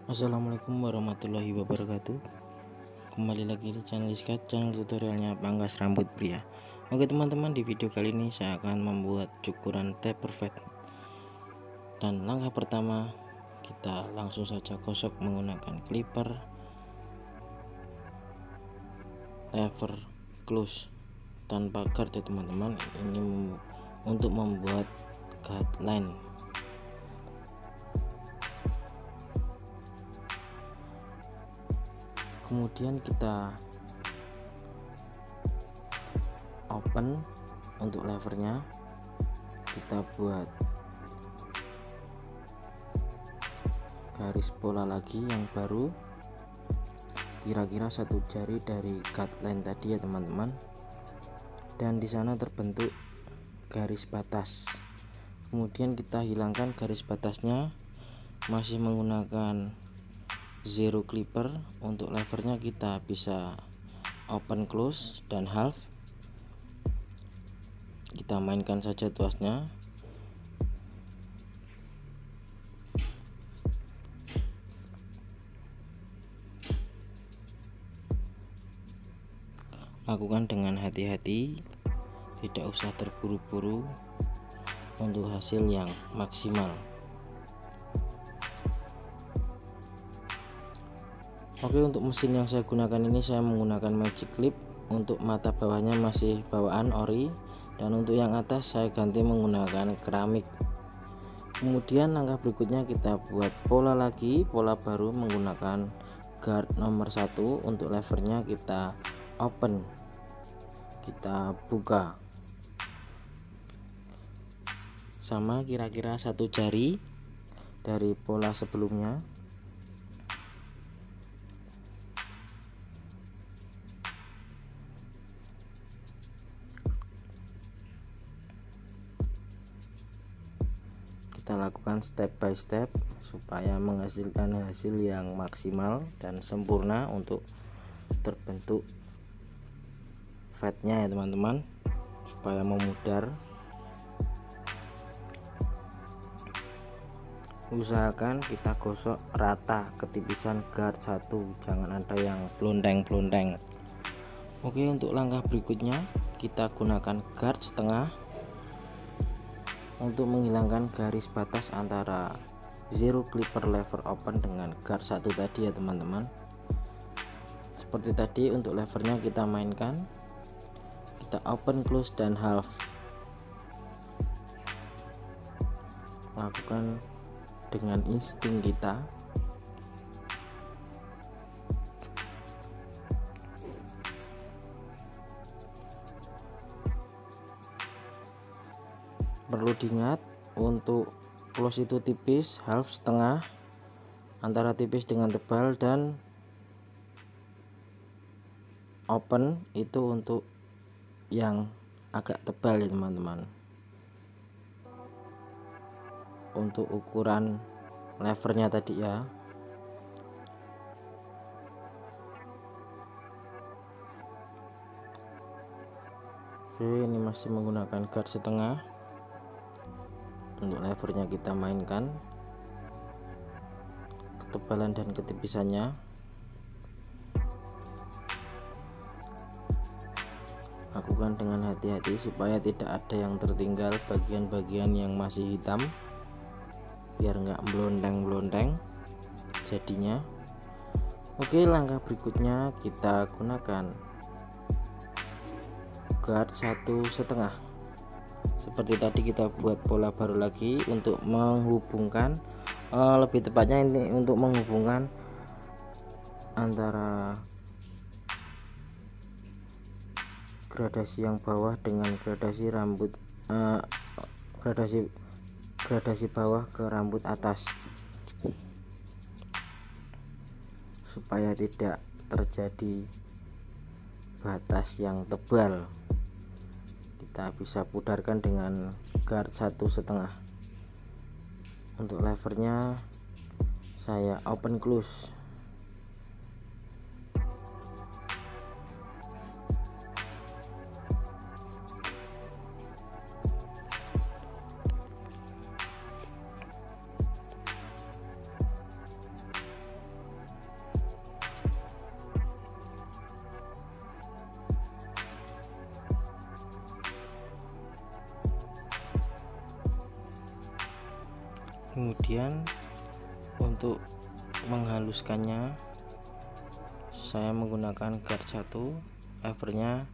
Assalamualaikum warahmatullahi wabarakatuh. Kembali lagi di channel Iskat, channel tutorialnya pangkas rambut pria. Oke teman-teman, di video kali ini saya akan membuat cukuran tape perfect. Dan langkah pertama, kita langsung saja gosok menggunakan clipper lever close tanpa guard ya teman-teman. Ini untuk membuat guideline. Kemudian kita open untuk levernya, kita buat garis pola lagi yang baru, kira-kira 1 jari dari guideline tadi ya teman-teman. Dan di sana terbentuk garis batas. Kemudian kita hilangkan garis batasnya, masih menggunakan zero clipper. Untuk levernya kita bisa open, close, dan half. Kita mainkan saja tuasnya. Lakukan dengan hati-hati, tidak usah terburu-buru untuk hasil yang maksimal. Oke, untuk mesin yang saya gunakan ini saya menggunakan magic clip. Untuk mata bawahnya masih bawaan ori, dan untuk yang atas saya ganti menggunakan keramik. Kemudian langkah berikutnya kita buat pola lagi, pola baru menggunakan guard nomor 1. Untuk levernya kita open, kita buka sama kira-kira 1 jari dari pola sebelumnya. Kita lakukan step by step supaya menghasilkan hasil yang maksimal dan sempurna untuk terbentuk fatnya ya teman-teman, supaya memudar. Usahakan kita gosok rata ketipisan guard 1, jangan ada yang blondeng-blondeng. Oke, untuk langkah berikutnya kita gunakan guard setengah untuk menghilangkan garis batas antara zero clipper lever open dengan guard 1 tadi ya teman-teman. Seperti tadi, untuk levernya kita mainkan, kita open, close, dan half. Lakukan dengan insting kita. Perlu diingat, untuk close itu tipis, half setengah, antara tipis dengan tebal, dan open itu untuk yang agak tebal ya teman-teman. Untuk ukuran levernya tadi ya. Oke, ini masih menggunakan guard setengah. Untuk levernya kita mainkan ketebalan dan ketipisannya. Lakukan dengan hati-hati supaya tidak ada yang tertinggal bagian-bagian yang masih hitam, biar nggak blondeng-blondeng jadinya. Oke, langkah berikutnya kita gunakan guard 1,5. Seperti tadi kita buat pola baru lagi untuk menghubungkan, lebih tepatnya ini untuk menghubungkan antara gradasi yang bawah dengan gradasi rambut, gradasi bawah ke rambut atas, supaya tidak terjadi batas yang tebal. Kita bisa pudarkan dengan guard 1,5. Untuk levernya saya open, close. Kemudian untuk menghaluskannya saya menggunakan guard 1, levernya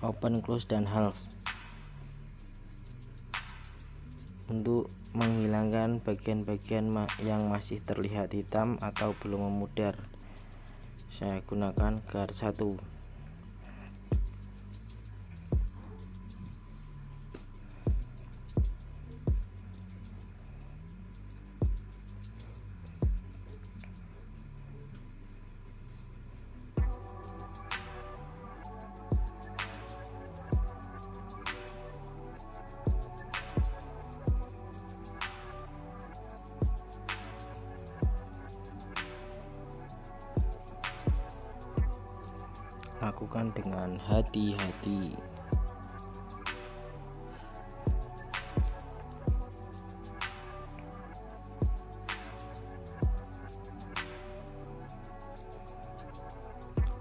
open, close, dan half untuk menghilangkan bagian-bagian yang masih terlihat hitam atau belum memudar. Saya gunakan guard 1. Lakukan dengan hati-hati.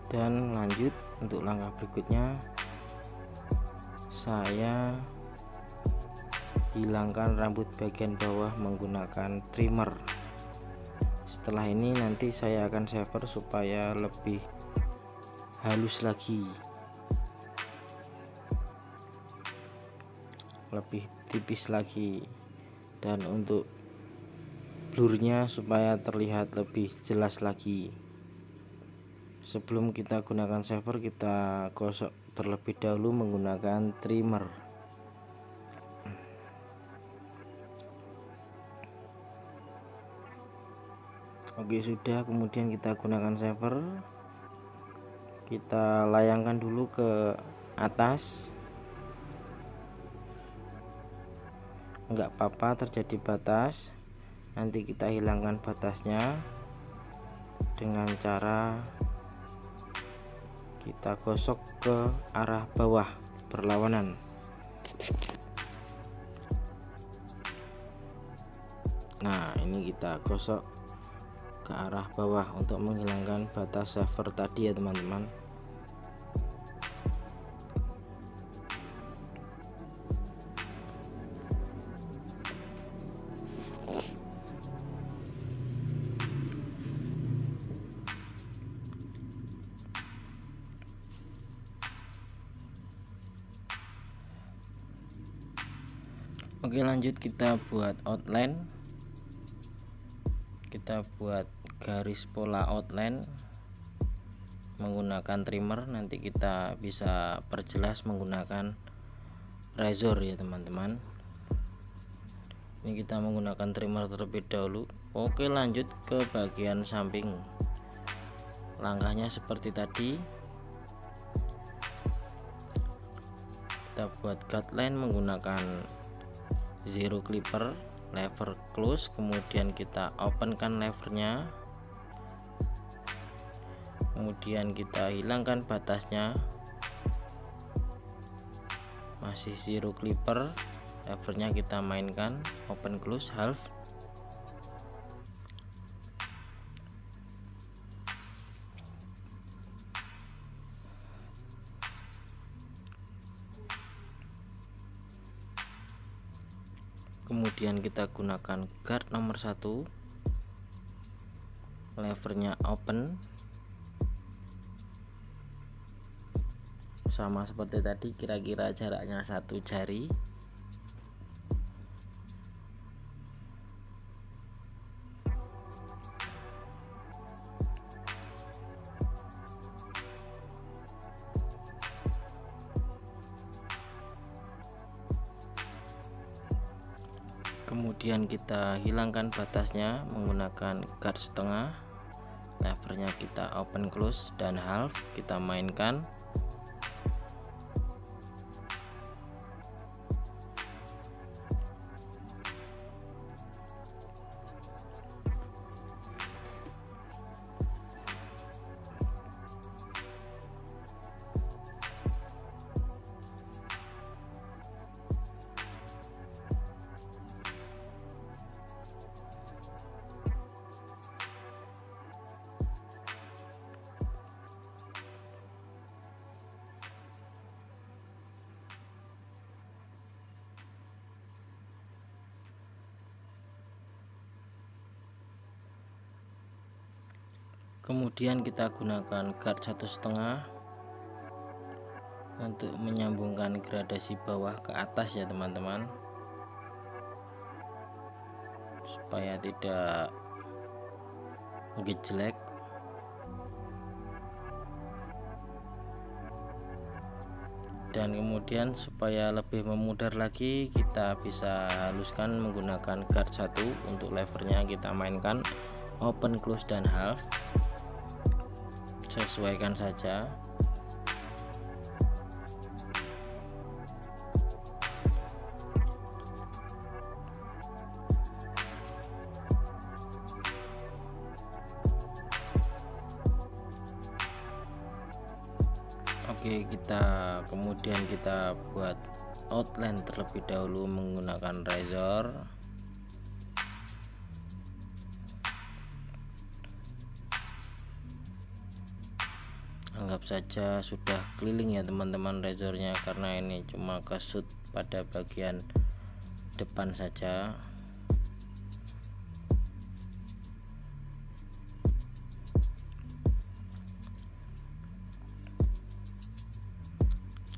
Dan lanjut untuk langkah berikutnya, saya hilangkan rambut bagian bawah menggunakan trimmer. Setelah ini nanti saya akan shaver supaya lebih halus lagi, lebih tipis lagi, dan untuk blurnya supaya terlihat lebih jelas lagi. Sebelum kita gunakan shaver, kita gosok terlebih dahulu menggunakan trimmer. Oke, sudah. Kemudian kita gunakan shaver, kita layangkan dulu ke atas. Enggak apa-apa terjadi batas, nanti kita hilangkan batasnya dengan cara kita gosok ke arah bawah berlawanan. Nah, ini kita gosok ke arah bawah untuk menghilangkan batas shaver tadi ya teman-teman. Oke, lanjut kita buat outline. Kita buat garis pola outline menggunakan trimmer. Nanti kita bisa perjelas menggunakan razor ya teman-teman. Ini kita menggunakan trimmer terlebih dahulu. Oke, lanjut ke bagian samping. Langkahnya seperti tadi. Kita buat guideline menggunakan zero clipper, lever close, kemudian kita openkan levernya, kemudian kita hilangkan batasnya, masih zero clipper, levernya kita mainkan open close half. Kemudian kita gunakan guard nomor 1, levernya open, sama seperti tadi, kira-kira jaraknya 1 jari. Kemudian kita hilangkan batasnya menggunakan guard setengah, levernya kita open close dan half, kita mainkan. Kemudian kita gunakan guard 1,5 untuk menyambungkan gradasi bawah ke atas ya teman-teman, supaya tidak ngejlek. Dan kemudian supaya lebih memudar lagi, kita bisa haluskan menggunakan guard 1. Untuk levernya kita mainkan open, close, dan half, sesuaikan saja. Oke, kemudian kita buat outline terlebih dahulu menggunakan razor. Anggap saja sudah keliling ya teman-teman razornya, karena ini cuma kesut pada bagian depan saja.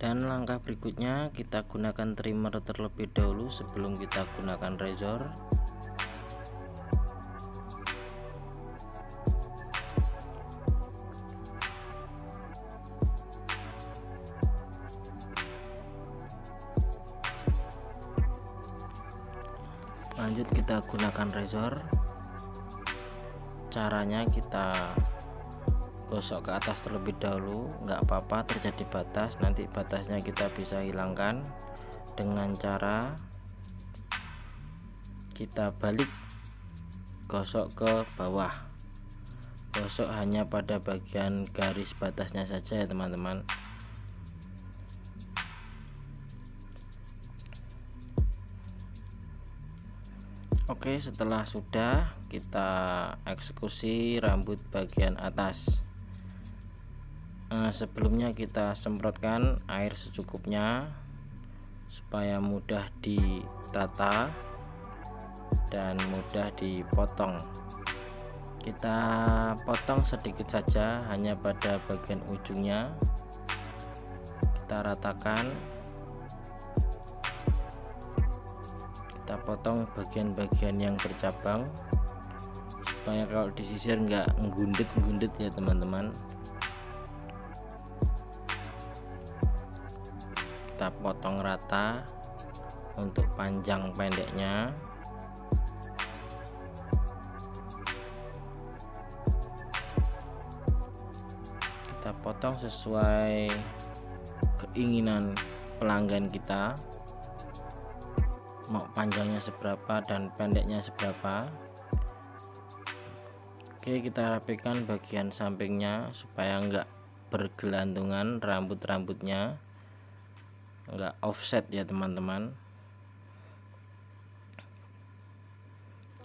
Dan langkah berikutnya kita gunakan trimmer terlebih dahulu sebelum kita gunakan razor. Lanjut kita gunakan razor. Caranya kita gosok ke atas terlebih dahulu, nggak apa-apa terjadi batas, nanti batasnya kita bisa hilangkan dengan cara kita balik gosok ke bawah. Gosok hanya pada bagian garis batasnya saja ya teman-teman. Oke, setelah sudah, kita eksekusi rambut bagian atas. Sebelumnya kita semprotkan air secukupnya supaya mudah ditata dan mudah dipotong. Kita potong sedikit saja, hanya pada bagian ujungnya. Kita ratakan, kita potong bagian-bagian yang bercabang supaya kalau disisir nggak ngundet ya teman-teman. Kita potong rata untuk panjang pendeknya. Kita potong sesuai keinginan pelanggan kita, mau panjangnya seberapa dan pendeknya seberapa. Oke, kita rapikan bagian sampingnya supaya enggak bergelantungan rambut-rambutnya, enggak offset ya teman-teman.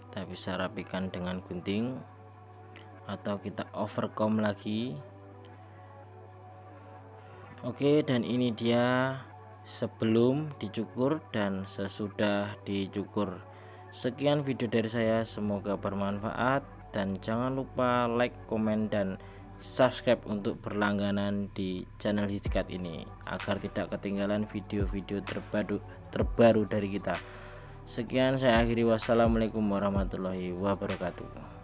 Kita bisa rapikan dengan gunting atau kita overcomb lagi. Oke, dan ini dia sebelum dicukur dan sesudah dicukur. Sekian video dari saya, semoga bermanfaat, dan jangan lupa like, komen, dan subscribe untuk berlangganan di channel Hitscat ini agar tidak ketinggalan video-video terbaru dari kita. Sekian, saya akhiri, wassalamualaikum warahmatullahi wabarakatuh.